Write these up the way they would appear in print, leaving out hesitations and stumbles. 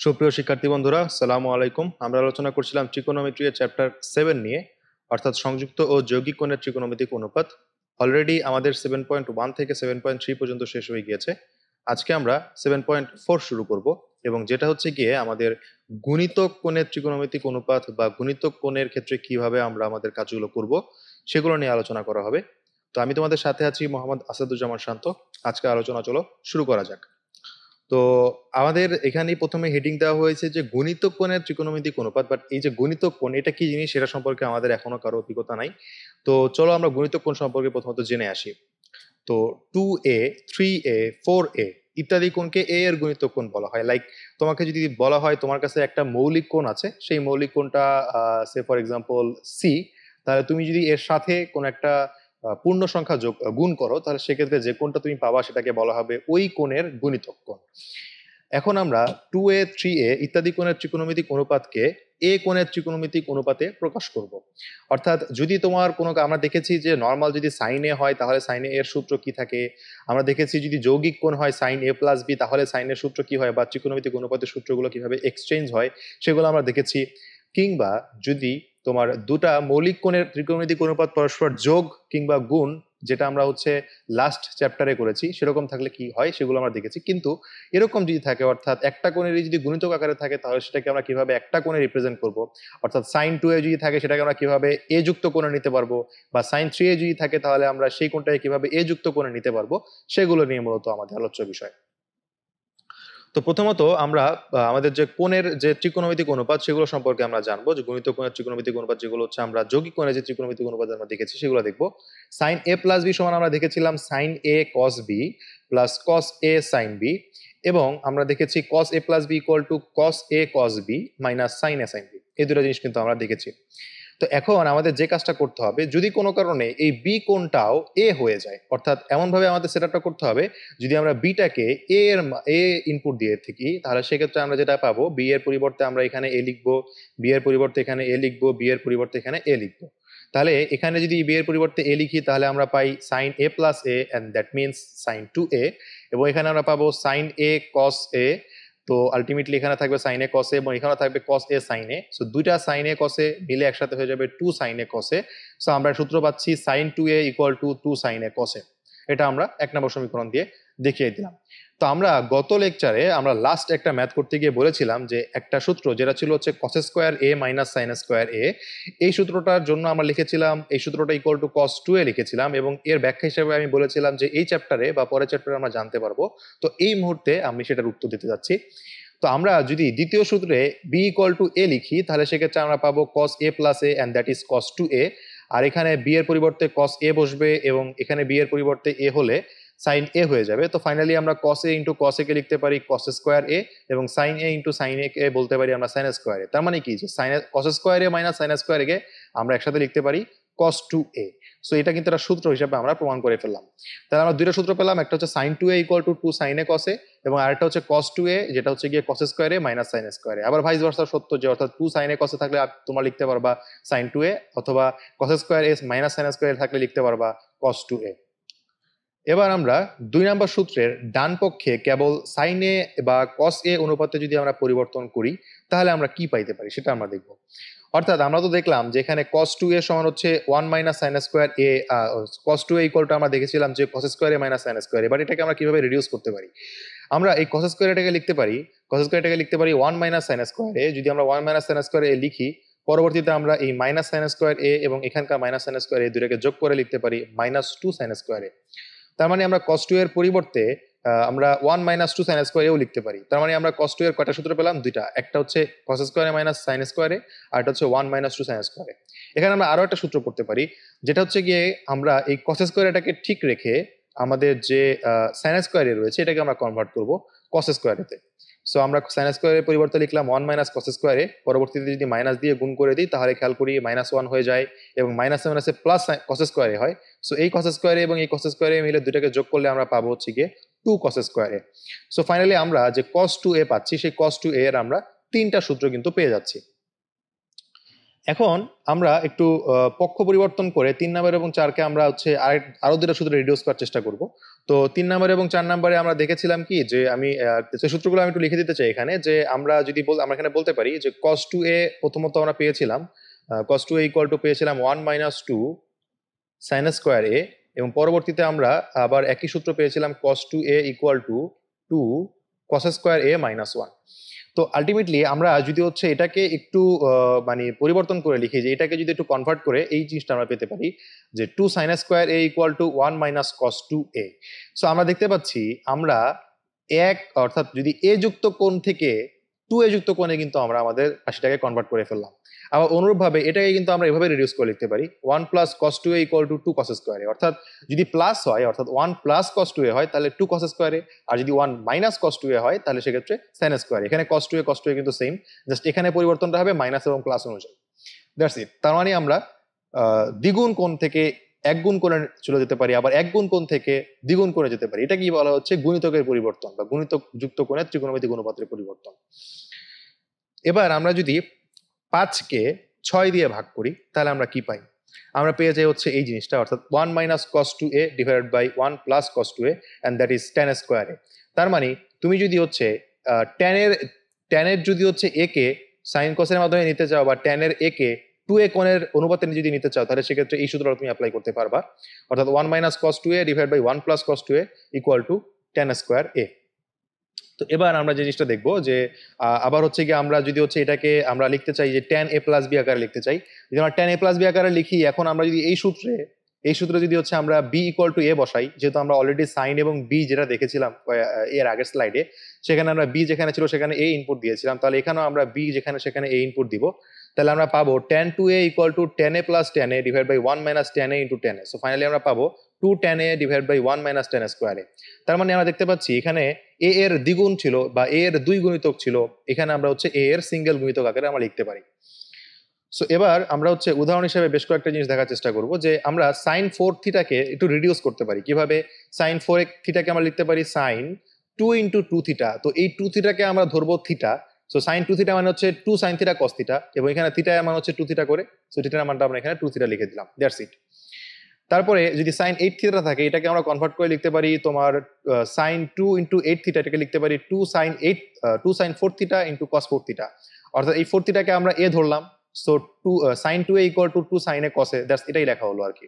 সুপ্রিয় শিক্ষার্থী বন্ধুরা, সালামু আলাইকুম। আমরা আলোচনা করছিলাম ট্রিকোনোমেট্রি এর চ্যাপ্টার 7 নিয়ে, অর্থাৎ সংযুক্ত ও যৌগিক কোণের ত্রিকোণমিতিক অনুপাত। অলরেডি আমাদের 7.1 থেকে 7.3 পর্যন্ত শেষ হয়ে গিয়েছে। আজকে আমরা 7.4 শুরু করব, এবং যেটা হচ্ছে গিয়ে আমাদের গুণিতক কোণের ত্রিকোণমিতিক অনুপাত বা গুণিতক কোণের ক্ষেত্রে কিভাবে আমরা আমাদের কাজগুলো করব সেগুলো নিয়ে আলোচনা করা হবে। তো আমি তোমাদের সাথে আছি মোহাম্মদ আসাদুজ্জামান শান্ত। আজকে আলোচনা চলো শুরু করা যাক। তো আমাদের এখানেই প্রথমে হেডিং দেওয়া হয়েছে যে গুণিতক কোণের ত্রিকোণমিতিক অনুপাত, বাট এই যে গুণিতক কোণ এটা কি জিনিস সেটা সম্পর্কে আমাদের এখনো কারো অভিজ্ঞতা নাই। তো চলো আমরা গুণিতক কোণ সম্পর্কে প্রথমত জেনে আসি। তো 2a, 3a, 4a ইত্যাদি কোণকে এ এর গুণিতক কোণ বলা হয়। লাইক তোমাকে যদি বলা হয় তোমার কাছে একটা মৌলিক কোণ আছে, সেই মৌলিক কোণটা সে ফর এক্সাম্পল সি, তাহলে তুমি যদি এর সাথে কোন একটা পূর্ণ সংখ্যা গুণ করো, তাহলে সেক্ষেত্রে যে কোণটা তুমি পাবা সেটাকে বলা হবে ওই কোণের গুণিতক কোণ। এখন আমরা 2a, 3a ইত্যাদি কোণের ত্রিকোণমিতিক অনুপাতকে এ কোণের ত্রিকোণমিতিক অনুপাতে প্রকাশ করব। অর্থাৎ যদি তোমার কোনো, আমরা দেখেছি যে নর্মাল যদি সাইন এ হয় তাহলে সাইন এ এর সূত্র কি থাকে, আমরা দেখেছি যদি যৌগিক কোণ হয় সাইন এ প্লাস বি তাহলে সাইনের সূত্র কি হয়, বা ত্রিকোণমিতিক অনুপাতের সূত্রগুলো কিভাবে এক্সচেঞ্জ হয় সেগুলো আমরা দেখেছি। কিংবা যদি তোমার দুটা মৌলিক কোণের ত্রিকোণমিতিক অনুপাত পরস্পর যোগ কিংবা গুণ, যেটা আমরা হচ্ছে লাস্ট চ্যাপ্টারে করেছি, সেরকম থাকলে কি হয় সেগুলো আমরা দেখেছি। কিন্তু এরকম যদি থাকে, অর্থাৎ একটা কোণেরই যদি গুণিতক আকারে থাকে, তাহলে সেটাকে আমরা কিভাবে একটা কোণে রিপ্রেজেন্ট করব, অর্থাৎ সাইন 2a যদি থাকে সেটাকে আমরা কিভাবে এ যুক্ত কোণে নিতে পারবো, বা সাইন 3a যদি থাকে তাহলে আমরা সেই কোণটাকে কিভাবে এ যুক্ত কোণে নিতে পারবো, সেগুলো নিয়ে মূলত আমাদের আলোচ্য বিষয়। তো প্রথমত আমরা আমাদের যে কোণের যে ত্রিকোণমিতিক অনুপাত সেগুলো সম্পর্কে আমরা জানবো। যে গুণিত কোণের ত্রিকোণমিতিক অনুপাত যেগুলো হচ্ছে আমরা যৌগিক কোণের যে ত্রিকোণমিতিক অনুপাত আমরা দেখেছি সেগুলো দেখবো। সাইন এ প্লাস বি সমান আমরা দেখেছিলাম sine A cos B plus cos A sine B, এবং আমরা দেখেছি cos A plus B equal to cos A cos B minus sine A sine B. এই দুটো জিনিস কিন্তু আমরা দেখেছি। তো এখন আমাদের যে কাজটা করতে হবে, যদি কোনো কারণে এই বি কোণটাও এ হয়ে যায়, অর্থাৎ এমন ভাবে আমাদের সেটআপটা করতে হবে, যদি আমরা বিটাকে এ ইনপুট দিয়ে থাকি, তাহলে সেক্ষেত্রে আমরা যেটা পাবো, বি এর পরিবর্তে আমরা এখানে এ লিখবো, বি এর পরিবর্তে এখানে এ লিখবো, বি এর পরিবর্তে এখানে এ লিখবো। তাহলে এখানে যদি বি এর পরিবর্তে এ লিখি তাহলে আমরা পাই sine A plus A, and that means sine 2a, এবং এখানে আমরা পাবো সাইন এ কস এ। তো আলটিমেটলি এখানে থাকবে সাইন এ কসে, এবং এখানে থাকবে কস এ সাইন এ। সো দুইটা সাইন এ কসে মিলে একসাথে হয়ে যাবে 2 সাইন এ কসে। সো আমরা সূত্র পাচ্ছি sine 2a equal to 2 sine A cos A. এটা আমরা 1 নম্বর সমীকরণ দিয়ে দেখিয়ে দিলাম। তো আমরা গত লেকচারে আমরা লাস্ট একটা ম্যাথ করতে গিয়ে বলেছিলাম যে একটা সূত্র যেটা ছিল হচ্ছে cos square A minus sine square A, এই সূত্রটার জন্য আমরা লিখেছিলাম এই সূত্রটা ইকুয়াল টু কস 2a লিখেছিলাম, এবং এর ব্যাখ্যা হিসেবে আমি বলেছিলাম যে এই চ্যাপ্টারে বা পরের চ্যাপ্টারে আমরা জানতে পারবো। তো এই মুহূর্তে আমি সেটার উত্তর দিতে যাচ্ছি। তো আমরা যদি দ্বিতীয় সূত্রে বি ইকুয়াল টু এ লিখি, তাহলে সেক্ষেত্রে আমরা পাবো cos A plus A, and that is cos 2a। আর এখানে বি এর পরিবর্তে কস এ বসবে, এবং এখানে বি এর পরিবর্তে এ হলে সাইন এ হয়ে যাবে। তো ফাইনালি আমরা কস এ ইন্টু কস এ কে লিখতে পারি কস স্কোয়ার এ, এবং সাইন এ ইন্টু সাইন এ কে বলতে পারি আমরা সাইন স্কোয়ার এ। তার মানে কি, যে সাইন কস স্কোয়ার এ মাইনাস সাইন স্কোয়ার এ কে আমরা একসাথে লিখতে পারি কস 2a। সো এটা কিন্তু একটা সূত্র হিসেবে আমরা প্রমাণ করে ফেললাম। তাহলে আমরা দুইটা সূত্র পেলাম, একটা হচ্ছে sine 2a equal to 2 sine A cos A, এবং আরেকটা হচ্ছে cos 2a যেটা হচ্ছে গিয়ে cos square A minus sin square A. আবার ভাইস ভার্সা সত্য, যে অর্থাৎ 2 sin এ cos এ থাকলে তোমরা লিখতে পারবা sin 2a, অথবা cos square A minus sin square এ থাকলে লিখতে পারবা cos 2a। এবার আমরা 2 নম্বর সূত্রের ডান পক্ষে কেবল sin a বা cos a অনুপাতে যদি আমরা পরিবর্তন করি, তাহলে আমরা কি পাইতে পারি সেটা আমরা দেখব। অর্থাৎ আমরা তো দেখলাম যে এখানে cos 2a সমান হচ্ছে 1 minus sin square a, cos 2a equal two আমরা দেখেছিলাম যে cos square a minus sin square. এবার এটাকে আমরা কিভাবে রিডিউস করতে পারি, আমরা এই cos স্কয়ার এটাকে লিখতে পারি, cos স্কয়ার এটাকে লিখতে পারি 1 মাইনাস sin স্কয়ার এ। যদি আমরা 1 মাইনাস sin স্কয়ার এ লিখি, পরবর্তীতে আমরা এই মাইনাস sin স্কয়ার এ এবং এখানকার মাইনাস sin স্কয়ার এ দুটোকে যোগ করে লিখতে পারি মাইনাস 2 sin স্কয়ার এ। তার মানে আমরা cos 2 এর পরিবর্তে আমরা 1 মাইনাস 2 sin স্কয়ার এও লিখতে পারি। তার মানে আমরা cos 2 এর কয়টা সূত্র পেলাম, দুইটা, একটা হচ্ছে cos square A minus sin square এ, আর একটা হচ্ছে 1 মাইনাস 2 sin স্কয়ার এ। এখানে আমরা আরো একটা সূত্র করতে পারি, যেটা হচ্ছে গিয়ে আমরা এই cos স্কয়ার এটাকে ঠিক রেখে আমাদের যে sin স্কয়ার এ রয়েছে এটাকে আমরা কনভার্ট করব cos স্কয়ার এতে। সো আমরা sin স্কয়ার এর পরিবর্তে লিখলাম 1 মাইনাস cos স্কয়ার এ, পরবর্তীতে যদি মাইনাস দিয়ে গুণ করে দিই তাহলে খেয়াল করি মাইনাস 1 হয়ে যায়, এবং মাইনাস মাইনাসে প্লাস cos স্কয়ার এ হয়। সো এই cos স্কয়ার এ এবং এই cos স্কয়ার এ মিলে দুটাকে যোগ করলে আমরা পাবো হচ্ছে গিয়ে 2 cos স্কয়ার এ। সো ফাইনালি আমরা যে cos 2a পাচ্ছি, সেই cos 2a এর আমরা তিনটা সূত্র কিন্তু পেয়ে যাচ্ছি। এখন আমরা একটু পক্ষ পরিবর্তন করে 3 নাম্বার এবং 4 কে আমরা হচ্ছে আরো দুটো সূত্রে রিডিউস করার চেষ্টা করব। তো 3 নাম্বার এবং 4 নাম্বারে আমরা দেখেছিলাম কি যে আমি সেই সূত্রগুলো আমি একটু লিখে দিতে চাই এখানে, যে আমরা যদি আমরা এখানে বলতে পারি যে cos 2a প্রথমত আমরা পেয়েছিলাম cos 2a ইকুয়াল টু পেয়েছিলাম 1 মাইনাস 2 sin স্কয়ার a, এবং পরবর্তীতে আমরা আবার একই সূত্র পেয়েছিলাম cos 2a equal to 2 cos square a minus 1। তো আলটিমেটলি আমরা যদি হচ্ছে এটাকে একটু মানে পরিবর্তন করে লিখি, যে এটাকে যদি একটু কনভার্ট করে এই জিনিসটা আমরা পেতে পারি যে 2 sin square a equal to 1 minus cos 2a। So আমরা দেখতে পাচ্ছি আমরা এক অর্থাৎ যদি a যুক্ত কোণ থেকে 2a যুক্ত কোণে কিন্তু আমরা আমাদের রাশিটাকে কনভার্ট করে ফেললাম। আবার অনুরূপভাবে এটাকে কিন্তু আমরা এভাবে রিডিউস করে লিখতে পারি 1 plus cos 2a equal to 2 cos square a, অর্থাৎ যদি প্লাস হয় অর্থাৎ 1 প্লাস cos 2a হয় তাহলে 2 cos স্কয়ার a, আর যদি 1 মাইনাস cos 2a হয় তাহলে সেক্ষেত্রে sin স্কয়ার a। এখানে cos 2a কিন্তু সেম, জাস্ট এখানে পরিবর্তনটা হবে মাইনাস এবং প্লাস অনুযায়ী। That's it. তার মানে আমরা দ্বিগুণ কোণ থেকে এক গুণ কোণে চলে যেতে পারি, আবার এক গুণ কোণ থেকে দ্বিগুণ কোণে যেতে পারি। এটা কি বলা হচ্ছে গুণিতকের পরিবর্তন বা গুণিতক যুক্ত কোণের ত্রিকোণমিতিক অনুপাতের পরিবর্তন। এবার আমরা যদি 5 কে 6 দিয়ে ভাগ করি তাহলে আমরা কি পাই? আমরা পেয়ে যাই হচ্ছে এই জিনিসটা, অর্থাৎ 1 minus cos 2a divided by 1 plus cos 2a and that is tan square a। তার মানে তুমি যদি হচ্ছে tan এর যদি হচ্ছে a কে sin cos এর মাধ্যমে নিতে চাও বা tan এর a কে 2a কোণের অনুপাতে যদি নিতে চাও তাহলে সেক্ষেত্রে এই সূত্রটা তুমি অ্যাপ্লাই করতে পারবা, অর্থাৎ 1 minus cos 2a divided by 1 plus cos 2a equal to tan square a। তো এবার আমরা যে জিনিসটা দেখবো যে আবার হচ্ছে কি আমরা যদি হচ্ছে এটাকে আমরা লিখতে চাই যে tan a প্লাস b আকারে লিখতে চাই, যদি আমরা tan a প্লাস b আকারে লিখি, এখন আমরা যদি এই সূত্রে যদি হচ্ছে আমরা b ইকুয়াল টু a বসাই, যেহেতু আমরা অলরেডি sin এবং b যেটা দেখেছিলাম এর আগের স্লাইডে, সেখানে আমরা b যেখানে ছিল সেখানে a ইনপুট দিয়েছিলাম, তাহলে এখানেও আমরা b যেখানে সেখানে a ইনপুট দিব। তাহলে আমরা পাবো tan 2a equal to tan a plus tan a divide by 1 minus tan a into tan a। So finally আমরা পাবো 2 tan a divide by 1 minus tan square a। তার মানে আমরা দেখতে পাচ্ছি এখানে a এর দ্বিগুণ ছিল বা a এর দুই গুণিতক ছিল, এখানে আমরা হচ্ছে a এর সিঙ্গেল গুণিতক আকারে আমরা লিখতে পারি। সো এবার আমরা হচ্ছে উদাহরণ হিসেবে বেশ কয়েকটা জিনিস দেখার চেষ্টা করব, যে আমরা sin 4 থিটাকে একটু রিডিউস করতে পারি কিভাবে। sin 4 থিটাকে আমরা লিখতে পারি sin 2 ইন্টু 2 থিটা। তো এই 2 থিটাকে আমরা ধরবো থিটা। সো sin 2 থিটা মানে হচ্ছে 2 sin থিটা cos থিটা, এবং এখানে থিটা মানে হচ্ছে 2 থিটা করে, সো থিটার মানটা আমরা এখানে 2 থিটা লিখে দিলাম। That's it. তারপরে যদি sin 8 থিটা থাকে এটাকে আমরা কনভার্ট করে লিখতে পারি তোমার sin 2 ইন্টু 8 থিটা, এটাকে লিখতে পারি 2 sin 4 theta into cos 4 theta, অর্থাৎ এই 4 থিটাকে আমরা a ধরলাম। So sin 2a equal to 2 sin a cos a, that's এটাই লেখা হলো আর কি।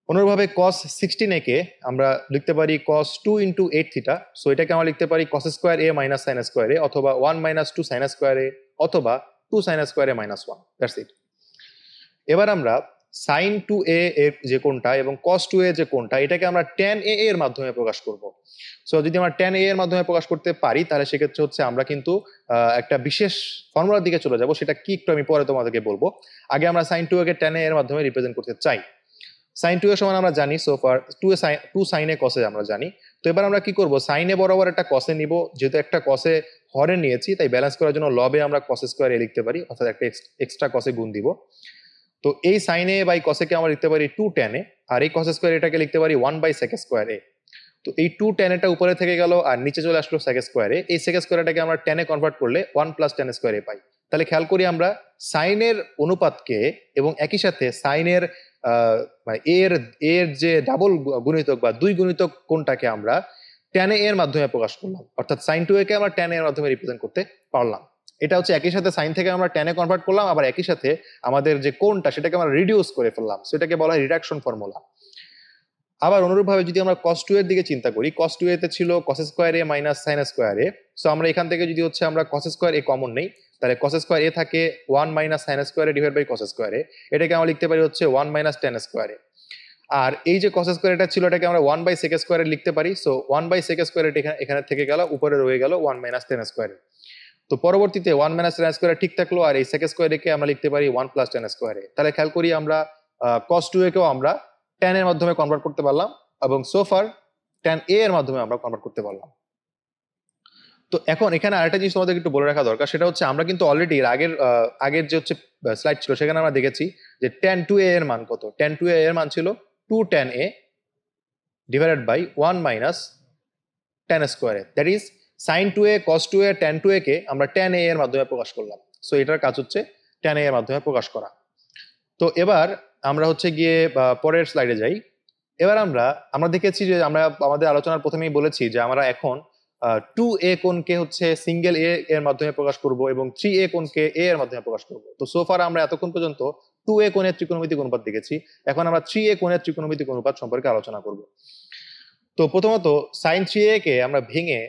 অনুরূপভাবে cos 16a কে আমরা লিখতে পারি cos 2 ইন্টু 8 থিটা। সো এটাকে আমরা লিখতে পারি cos square a minus sin square a, অথবা 1 মাইনাস 2 sin স্কয়ার a, অথবা 2 sin square a minus 1। That's it. এবার আমরা sin 2a এর যে কোণটা এবং cos 2a যে কোণটা, এটাকে আমরা tan a এর মাধ্যমে প্রকাশ করব। সো যদি আমরা tan a এর মাধ্যমে প্রকাশ করতে পারি তাহলে সেক্ষেত্রে হচ্ছে আমরা কিন্তু একটা বিশেষ ফর্মুলার দিকে চলে যাব, সেটা কি একটু আমি পরে তোমাদেরকে বলবো। আগে আমরা sin 2a K tan a এর মাধ্যমে রিপ্রেজেন্ট করতে চাই। sin 2a সমান আমরা জানি so far 2 sin a cos a আমরা জানি। তো এবার আমরা কি করব, sin a বরাবর একটা cos a নিব, যেহেতু একটা cos a হরে নিয়েছি তাই ব্যালেন্স করার জন্য লবে আমরা cos স্কয়ার a লিখতে পারি, অর্থাৎ একটা এক্সট্রা cos a গুণ দিব। তো এই sin a by cos a কে আমরা লিখতে পারি 2 tan a, আর এই cos স্কয়ার এটাকে লিখতে পারি 1 বাই sec স্কয়ার a। তো এই 2 tan এটা উপরে থেকে গেল আর নিচে চলে আসলো sec স্কয়ার a। এই sec স্কয়ার এটাকে আমরা tan এ কনভার্ট করলে 1 প্লাস tan স্কয়ার a পাই। তাহলে খেয়াল করি আমরা sin এর অনুপাতকে এবং একই সাথে sin এর মানে এর যে ডাবল গুণিতক বা দুই গুণিতক কোনটাকে আমরা tan a এর মাধ্যমে প্রকাশ করলাম, অর্থাৎ sin 2a কে আমরা tan a এর মাধ্যমে রিপ্রেজেন্ট করতে পারলাম। এটা হচ্ছে একই সাথে sin থেকে আমরা tan এ কনভার্ট করলাম, আবার একই সাথে আমাদের যে কোণটা সেটাকে আমরা রিডিউস করে ফেললাম, সেটাকে বলা হয় রিডাকশন ফর্মুলা। আবার অনুরূপভাবে যদি আমরা cos 2 এর দিকে চিন্তা করি, cos 2a তে ছিল cos square a minus sin square a। So আমরা এখান থেকে যদি হচ্ছে আমরা cos স্কয়ার a কমন নেই, তাহলে cos স্কয়ার a থাকে 1 minus sin square a divide by cos square a। এটাকে আমরা লিখতে পারি হচ্ছে 1 মাইনাস tan স্কয়ার a। আর এই যে cos স্কয়ার এটা ছিল এটাকে আমরা 1 বাই sec স্কয়ার a লিখতে পারি। সো 1 বাই sec স্কয়ার এটা এখানে থেকে গেল, উপরে রয়ে গেল 1 মাইনাস tan স্কয়ার a। তো পরবর্তীতে 1 মাইনাস tan স্কয়ার a ঠিক থাকলো, আর এই sec স্কয়ার a কে আমরা লিখতে পারি 1 প্লাস tan স্কয়ার a। তাহলে খেয়াল করি আমরা cos 2a কেও আমরা tan এর মাধ্যমে কনভার্ট করতে পারলাম, এবং সোফার tan a এর মাধ্যমে আমরা কনভার্ট করতে পারলাম। তো এখন এখানে আরেকটা জিনিস তোমাদের একটু বলে রাখা দরকার, সেটা হচ্ছে আমরা কিন্তু অলরেডি আগের যে হচ্ছে স্লাইড ছিল সেখানে আমরা দেখেছি যে tan 2a এর মান কত। tan 2a এর মান ছিল 2 tan a divided by 1 minus tan square a, that is sin 2a cos 2a tan 2a কে আমরা tan a এর মাধ্যমে প্রকাশ করলাম। সো এটার কাজ হচ্ছে tan a এর মাধ্যমে প্রকাশ করা। তো এবার আমরা হচ্ছে গিয়ে পরের স্লাইডে যাই। এবার আমরা দেখেছি যে আমরা আমাদের আলোচনার প্রথমেই বলেছি যে আমরা এখন 2a কোণকে হচ্ছে সিঙ্গেল a এর মাধ্যমে প্রকাশ করব এবং 3a কোণকে a এর মাধ্যমে প্রকাশ করব। তো সোফার আমরা এতক্ষণ পর্যন্ত 2a কোণের ত্রিকোণমিতিক অনুপাত দেখেছি, এখন আমরা 3a কোণের ত্রিকোণমিতিক অনুপাত সম্পর্কে আলোচনা করব। তো প্রথমত sin 3a কে আমরা ভেঙে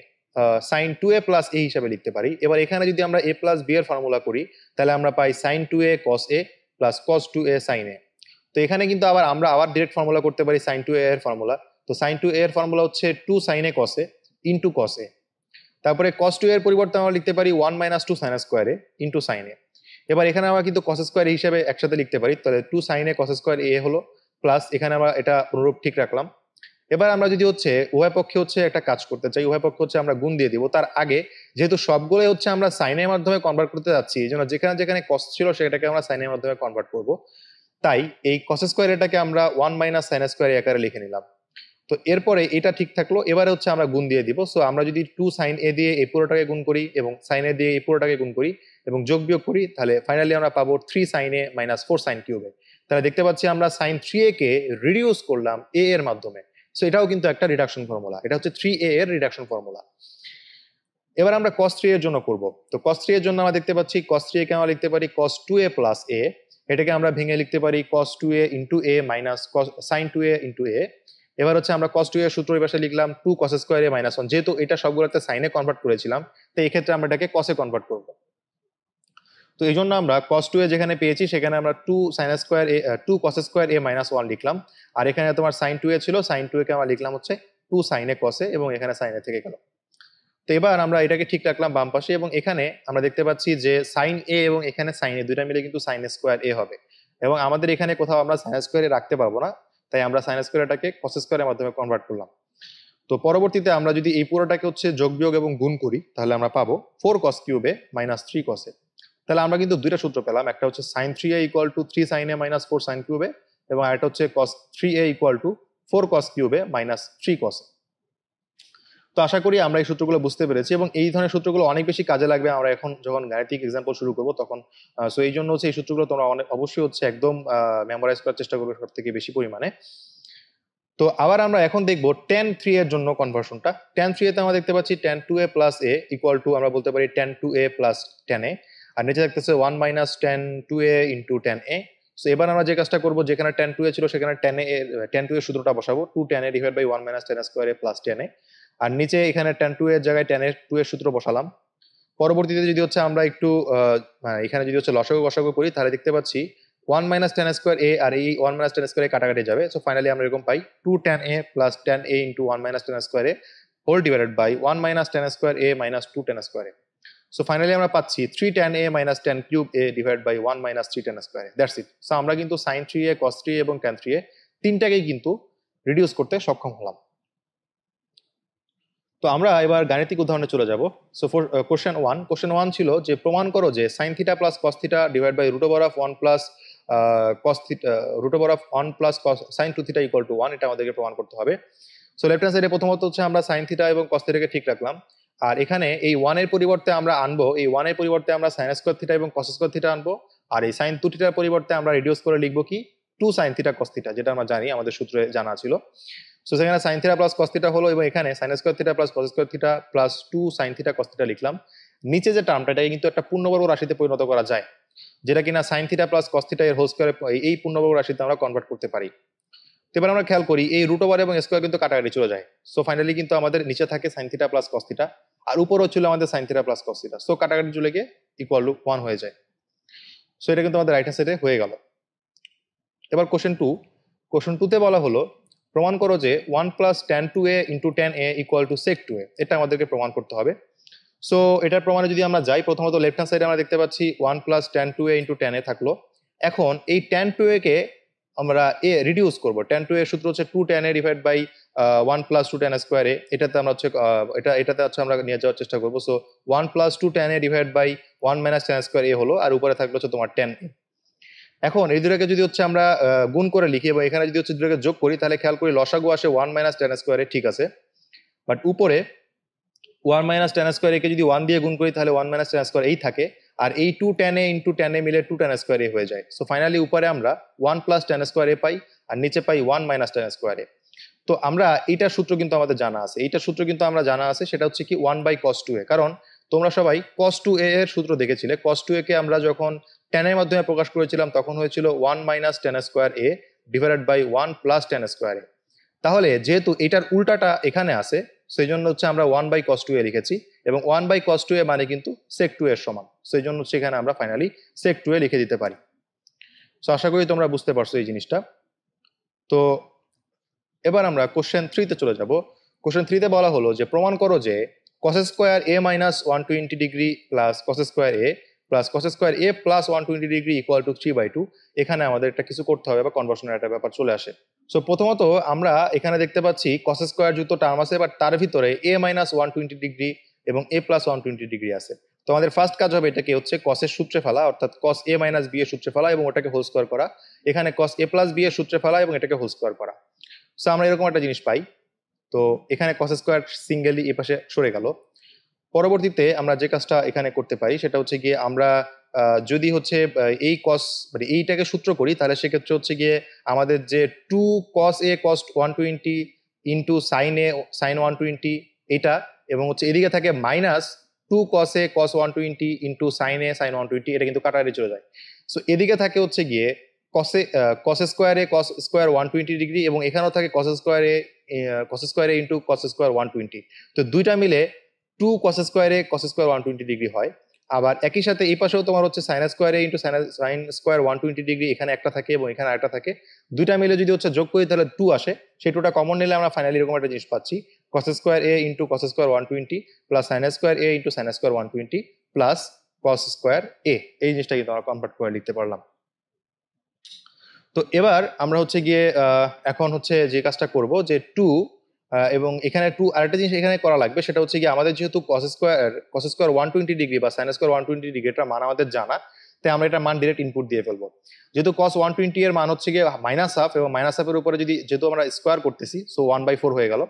sin 2a প্লাস a হিসাবে লিখতে পারি। এবার এখানে যদি আমরা a প্লাস b এর ফর্মুলা করি তাহলে আমরা পাই sin 2a cos a plus cos 2a sin a। তো এখানে কিন্তু আমরা আবার ডিরেক্ট ফর্মুলা করতে পারি sin 2a এর ফর্মুলা। তো sin 2a এর ফর্মুলা হচ্ছে 2 sin a cos a into cos a। তারপরে cos 2a এর পরিবর্তে আমরা লিখতে পারি 1 minus 2 sin square a into sin a। এবার এখানে আমরা কিন্তু cos স্কোয়ার a হিসাবে একসাথে লিখতে পারি, তাহলে 2 sin a cos square a হলো, প্লাস এখানে আমরা এটা অনুরূপ ঠিক রাখলাম। এবার আমরা যদি হচ্ছে উভয় পক্ষে হচ্ছে একটা কাজ করতে চাই, উভয় পক্ষে হচ্ছে আমরা গুণ দিয়ে দিব। তার আগে যেহেতু সবগুলো হচ্ছে আমরা সাইন এর মাধ্যমে কনভার্ট করতে যাচ্ছি, এই জন্য যেখানে যেখানে কস ছিল সেটাকে আমরা সাইনের মাধ্যমে কনভার্ট করব। তাই এই কস স্কোয়ার এটাকে আমরা 1 মাইনাস সাইন স্কোয়ার আকারে লিখে নিলাম। তো এরপরে এটা ঠিক থাকলো, এবারে হচ্ছে আমরা গুণ দিয়ে দিব। সো আমরা যদি 2 সাইন এ দিয়ে এই পুরোটাকে গুণ করি এবং সাইন এ দিয়ে এই পুরোটাকে গুণ করি এবং যোগ বিয়োগ করি, তাহলে ফাইনালি আমরা পাবো 3 সাইন এ মাইনাস 4 সাইন কিউবে। তাহলে দেখতে পাচ্ছি আমরা সাইন 3a কে রিডিউস করলাম a এর মাধ্যমে। সো এটাও কিন্তু একটা রিডাকশন ফর্মুলা, এটা হচ্ছে 3a এর রিডাকশন ফর্মুলা। এবার আমরা cos 3 এর জন্য করব। তো cos 3 এর জন্য আমরা দেখতে পাচ্ছি cos 3a কে আমরা লিখতে পারি cos 2a প্লাস a, এটাকে আমরা ভেঙে লিখতে পারি cos 2a into a minus sin 2a into a। এবার হচ্ছে আমরা cos 2a এর সূত্র এই পাশে লিখলাম 2 cos স্কয়ার a মাইনাস 1, যেহেতু এটা সবগুলোতে সাইনে কনভার্ট করেছিলাম তো এই ক্ষেত্রে আমরা এটাকে cos এ কনভার্ট করব। তো এই জন্য আমরা cos 2a যেখানে পেয়েছি সেখানে আমরা 2 sin square a 2 cos square a minus 1 লিখলাম, আর এখানে তোমার sin 2a ছিল, sin 2a কে আমরা লিখলাম হচ্ছে 2 sin a cos a এবং এখানে sin a থেকে গেল। তো এবার আমরা এটাকে ঠিক রাখলাম বাম পাশে এবং এখানে আমরা দেখতে পাচ্ছি যে sin a এবং এখানে sin a দুইটা মিলে কিন্তু sin স্কয়ার a হবে, এবং আমাদের এখানে কোথাও আমরা sin স্কয়ার a রাখতে পারবো না, তাই আমরা sin স্কয়ার এটাকে cos স্কয়ারের মাধ্যমে কনভার্ট করলাম। তো পরবর্তীতে আমরা যদি এই পুরোটাকে হচ্ছে যোগ বিয়োগ এবং গুণ করি তাহলে আমরা পাবো 4 cos cube A minus 3 cos a। তাহলে আমরা কিন্তু দুইটা সূত্র পেলাম, একটা হচ্ছে sin 3a equal to 3 sin a minus 4 sin cube A এবং আরেকটা হচ্ছে cos 3a equal to 4 cos cube A minus 3 cos a। তো আশা করি আমরা এই সূত্রগুলো বুঝতে পেরেছি এবং এই ধরনের সূত্রগুলো অনেক বেশি কাজে লাগবে আমরা এখন যখন গাণিতিক এক্সাম্পল শুরু করব তখন। সো এই জন্য হচ্ছে এই সূত্রগুলো তোমরা অবশ্যই হচ্ছে একদম মেমোরাইজ করার চেষ্টা করবে সব থেকে বেশি পরিমাণে। তো আবার আমরা এখন দেখবো tan 3 এর জন্য কনভার্সনটা। tan 3 তে আমরা দেখতে পাচ্ছি tan 2a plus a equal to আমরা বলতে পারি tan 2a plus tan a, আর নিচে দেখতেছে 1 minus tan 2a into tan a। So এবার আমরা যে কাজটা করবো, যেখানে tan 2a ছিল সেখানে tan 2 এর সূত্রটা বসাবো, 2 tan a divide by 1 minus tan square a plus tan a, আর নিচে এখানে tan 2 এর জায়গায় tan 2 এর সূত্র বসালাম। পরবর্তীতে যদি হচ্ছে আমরা একটু এখানে যদি হচ্ছে লসাগু গসাগু করি তাহলে দেখতে পাচ্ছি 1 মাইনাস tan স্কয়ার a আর এই 1 মাইনাস tan স্কয়ার a কাটাকাটি যাবে। সো ফাইনালি আমরা এরকম পাই 2 tan a plus tan a into 1 minus tan square a whole divided by 1 minus tan square a minus 2 tan square a। So finally আমরা পাচ্ছি 3 tan a minus tan cube a divide by 1 minus 3 tan square a। That's it. So আমরা কিন্তু sin 3a cos 3a এবং tan 3a তিনটাকেই কিন্তু reduce করতে সক্ষম হলাম। তো আমরা এবার গাণিতিক উদাহরণে চলে যাব। সো কোশ্চেন 1 ছিল যে প্রমাণ করো যে sin theta plus cos theta divide by root over of 1 plus cos theta root over of 1 plus sin 2 theta equal to 1, এটা আমাদেরকে প্রমাণ করতে হবে। সো লেফট হ্যান্ড সাইডে প্রথমত হচ্ছে আমরা sin থিটা এবং cos থিটাকে ঠিক রাখলাম, আর এখানে এই 1 এর পরিবর্তে আমরা আনবো, এই 1 এর পরিবর্তে আমরা sin স্কয়ার থিটা এবং cos স্কয়ার থিটা আনবো, আর এই sin 2 থিটার পরিবর্তে আমরা রিডিউস করে লিখবো কি 2 sin থিটা cos থিটা, যেটা আমরা জানি আমাদের সূত্রে জানা ছিল। সো সেখানে sin theta plus cos theta হলো এবং এখানে sin square theta plus cos square theta plus 2 sin theta cos theta লিখলাম। নিচে যে টার্মটা এটাকে কিন্তু একটা পূর্ণবর্গ রাশিতে পরিণত করা যায়, যেটা কিনা sin theta plus cos theta এর হোল স্কয়ার এই পূর্ণবর্গ রাশিতে আমরা কনভার্ট করতে পারি। তো এবার আমরা খেয়াল করি এই রুট ওভার এবং স্কয়ার কিন্তু কাটাকাটি চলে যায়। সো ফাইনালি কিন্তু আমাদের নিচে থাকে sin theta plus cos theta আর উপরেও ছিল আমাদের sin theta plus cos theta. So কাটাকাটি চলে গিয়ে ইকুয়াল টু 1 হয়ে যায়। সো এটা কিন্তু আমাদের রাইট হ্যান্ড সাইডে হয়ে গেল। এবার কোশ্চেন 2 তে বলা হলো প্রমাণ করো যে 1 plus tan 2a into tan a equal to sec 2a, এটা আমাদেরকে প্রমাণ করতে হবে। সো এটার প্রমাণে যদি আমরা যাই, প্রথমত লেফট হ্যান্ড সাইডে আমরা দেখতে পাচ্ছি 1 plus tan 2a into tan a থাকলো। এখন এই tan 2a কে আমরা a রিডিউস করব। tan 2a এর সূত্র হচ্ছে 2 tan a divide by 1 plus 2 tan square a, এটাতে আমরা হচ্ছে এটাতে হচ্ছে আমরা নিয়ে যাওয়ার চেষ্টা করব। So 1 plus 2 tan a divide by 1 minus tan square a হলো, আর উপরে থাকলো হচ্ছে তোমার tan a। এখন এই দুটোকে যদি হচ্ছে আমরা গুণ করে লিখি এবং এখানে যদি হচ্ছে দুটোকে যোগ করি তাহলে খেয়াল করি লসাগু আসে 1 মাইনাস tan স্কয়ার a, ঠিক আছে, বাট উপরে 1 মাইনাস tan স্কয়ার a কে যদি 1 দিয়ে গুণ করি তাহলে 1 মাইনাস tan স্কয়ার এই থাকে, আর এই 2 tan a into tan a মিলে 2 tan স্কোয়ার a হয়ে যায়। সো ফাইনালি উপরে আমরা 1 প্লাস tan স্কোয়ার a পাই আর নিচে পাই 1 মাইনাস tan স্কোয়ার a। তো আমরা এইটার সূত্র কিন্তু আমাদের জানা আছে, এইটার সূত্র কিন্তু আমরা জানা আছে, সেটা হচ্ছে কি 1 বাই cos 2a। কারণ তোমরা সবাই cos 2a এর সূত্র দেখেছিলে। cos 2a কে আমরা যখন tan এর মাধ্যমে প্রকাশ করেছিলাম তখন হয়েছিল 1 minus tan square a divided by 1 plus tan square a। তাহলে যেহেতু এটার উল্টাটা এখানে আছে, সেই জন্য হচ্ছে আমরা 1 বাই cos 2a লিখেছি, এবং 1 বাই cos 2a মানে কিন্তু sec 2 এর সমান, সেই জন্য হচ্ছে এখানে আমরা ফাইনালি sec 2a লিখে দিতে পারি। সো আশা করি তোমরা বুঝতে পারছো এই জিনিসটা। তো এবার আমরা কোশ্চেন 3 তে চলে যাব। কোশ্চেন 3 তে বলা হলো যে প্রমাণ করো যে cos square a minus 120 degree plus cos square a plus cos square a plus 120 degree equal to 3/2। এখানে আমাদের একটা কিছু করতে হবে বা কনভার্সনের একটা ব্যাপার চলে আসে। সো প্রথমত আমরা এখানে দেখতে পাচ্ছি cos স্কয়ার যুক্ত টার্ম আছে, বাট তার ভিতরে a মাইনাস 120 ডিগ্রি এবং a প্লাস 120 ডিগ্রি আছে। তো আমাদের ফার্স্ট কাজ হবে এটাকে হচ্ছে cos এর সূত্রে ফেলা, অর্থাৎ cos a মাইনাস b এর সূত্রে ফেলা এবং ওটাকে হোল স্কয়ার করা। এখানে cos a প্লাস b এর সূত্রে ফেলা এবং এটাকে হোল স্কয়ার করা। সো আমরা এরকম একটা জিনিস পাই। তো এখানে cos স্কয়ার সিঙ্গেলি এই পাশে সরে গেল। পরবর্তীতে আমরা যে কাজটা এখানে করতে পারি সেটা হচ্ছে গিয়ে আমরা যদি হচ্ছে এই cos মানে এইটাকে সূত্র করি, তাহলে সেক্ষেত্রে হচ্ছে গিয়ে আমাদের যে 2 cos a cos 120 into sin a sin 120 এটা, এবং হচ্ছে এদিকে থাকে minus 2 cos a cos 120 into sin a sin 120, এটা কিন্তু কাটাকাটি চলে যায়। সো এদিকে থাকে হচ্ছে গিয়ে cos স্কোয়ার এ cos স্কোয়ার 120 ডিগ্রি, এবং এখানেও থাকে cos square A into cos square 120। তো দুইটা মিলে 2 cos স্কোয়ার এ cos স্কোয়ার 120 ডিগ্রি হয়। আবার একই সাথে এই পাশেও তোমার হচ্ছে sin square A into sin square 120 degree, এখানে একটা থাকে এবং এখানে আরেকটা থাকে। দুইটা মিলে যদি হচ্ছে যোগ করি তাহলে 2 আসে, সেই 2টা কমন নিলে আমরা ফাইনালি এরকম একটা জিনিস পাচ্ছি cos square A into cos square 120 plus sin square A into sin square 120 plus cos square A. এই জিনিসটা কিন্তু আমরা কনভার্ট করে লিখতে পারলাম। তো এবার আমরা হচ্ছে গিয়ে এখন হচ্ছে যে কাজটা করব যে 2 এবং এখানে 2 আরেকটা জিনিস এখানে করা লাগবে, সেটা হচ্ছে গিয়ে আমাদের যেহেতু cos স্কোয়ার 120 ডিগ্রি বা sin স্কোয়ার 120 ডিগ্রি এটার মান আমাদের জানা, তাই আমরা এটার মান ডিরেক্ট ইনপুট দিয়ে ফেলবো। যেহেতু cos 120 এর মান হচ্ছে গিয়ে মাইনাস হাফ, এবং মাইনাস হাফের উপরে যদি যেহেতু আমরা স্কোয়ার করতেছি, সো 1/4 হয়ে গেল।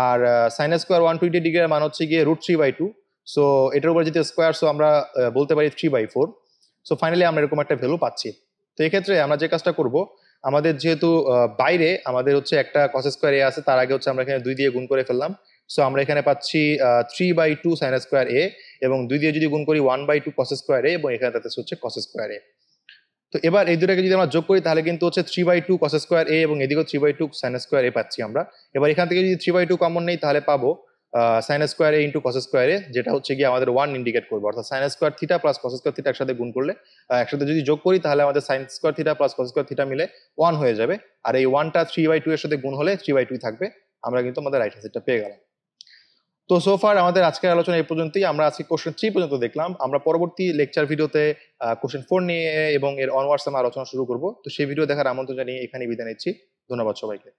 আর sin স্কোয়ার 120 ডিগ্রি এর মান হচ্ছে গিয়ে √3/2, সো এটার উপরে যদি স্কোয়ার, সো আমরা বলতে পারি 3/4। সো ফাইনালি আমরা এরকম একটা ভ্যালু পাচ্ছি। তো এক্ষেত্রে আমরা যে কাজটা করব, আমাদের যেহেতু বাইরে আমাদের হচ্ছে একটা cos স্কোয়ার এ আছে, তার আগে হচ্ছে আমরা এখানে 2 দিয়ে গুণ করে ফেললাম। সো আমরা এখানে পাচ্ছি 3/2 sin স্কোয়ার এ, এবং 2 দিয়ে যদি গুণ করি 1/2 cos স্কোয়ার এ, এবং এখানে তাতে হচ্ছে cos স্কোয়ার এ। তো এবার এই দুটাকে যদি আমরা যোগ করি তাহলে কিন্তু হচ্ছে 3/2 cos স্কোয়ার এ এবং এদিকেও 3/2 sin স্কোয়ার এ পাচ্ছি আমরা। এবার এখান থেকে যদি 3/2 কমন নেই তাহলে পাবো sin square A into cos square এ, যেটা হচ্ছে গিয়ে আমাদের 1 ইন্ডিকেট করবো, অর্থাৎ sin square theta plus cos square theta একসাথে গুণ করলে একসাথে যদি যোগ করি তাহলে আমাদের sin square theta plus cos square theta মিলে 1 হয়ে যাবে। আর এই 1টা 3/2 এর সাথে গুণ হলে 3/2 থাকবে। আমরা কিন্তু আমাদের রাইট হ্যান্ড সাইডটা পেয়ে গেলাম। তো সোফার আমাদের আজকের আলোচনা এই পর্যন্তই। আমরা আজকে কোশ্চেন 3 পর্যন্ত দেখলাম। আমরা পরবর্তী লেকচার ভিডিওতে কোশ্চেন 4 নিয়ে এবং এর অনওয়ার্ডস আমরা আলোচনা শুরু করব। তো সেই ভিডিও দেখার আমন্ত্রণ জানিয়ে এখানে বিদায় নিচ্ছি। ধন্যবাদ সবাইকে।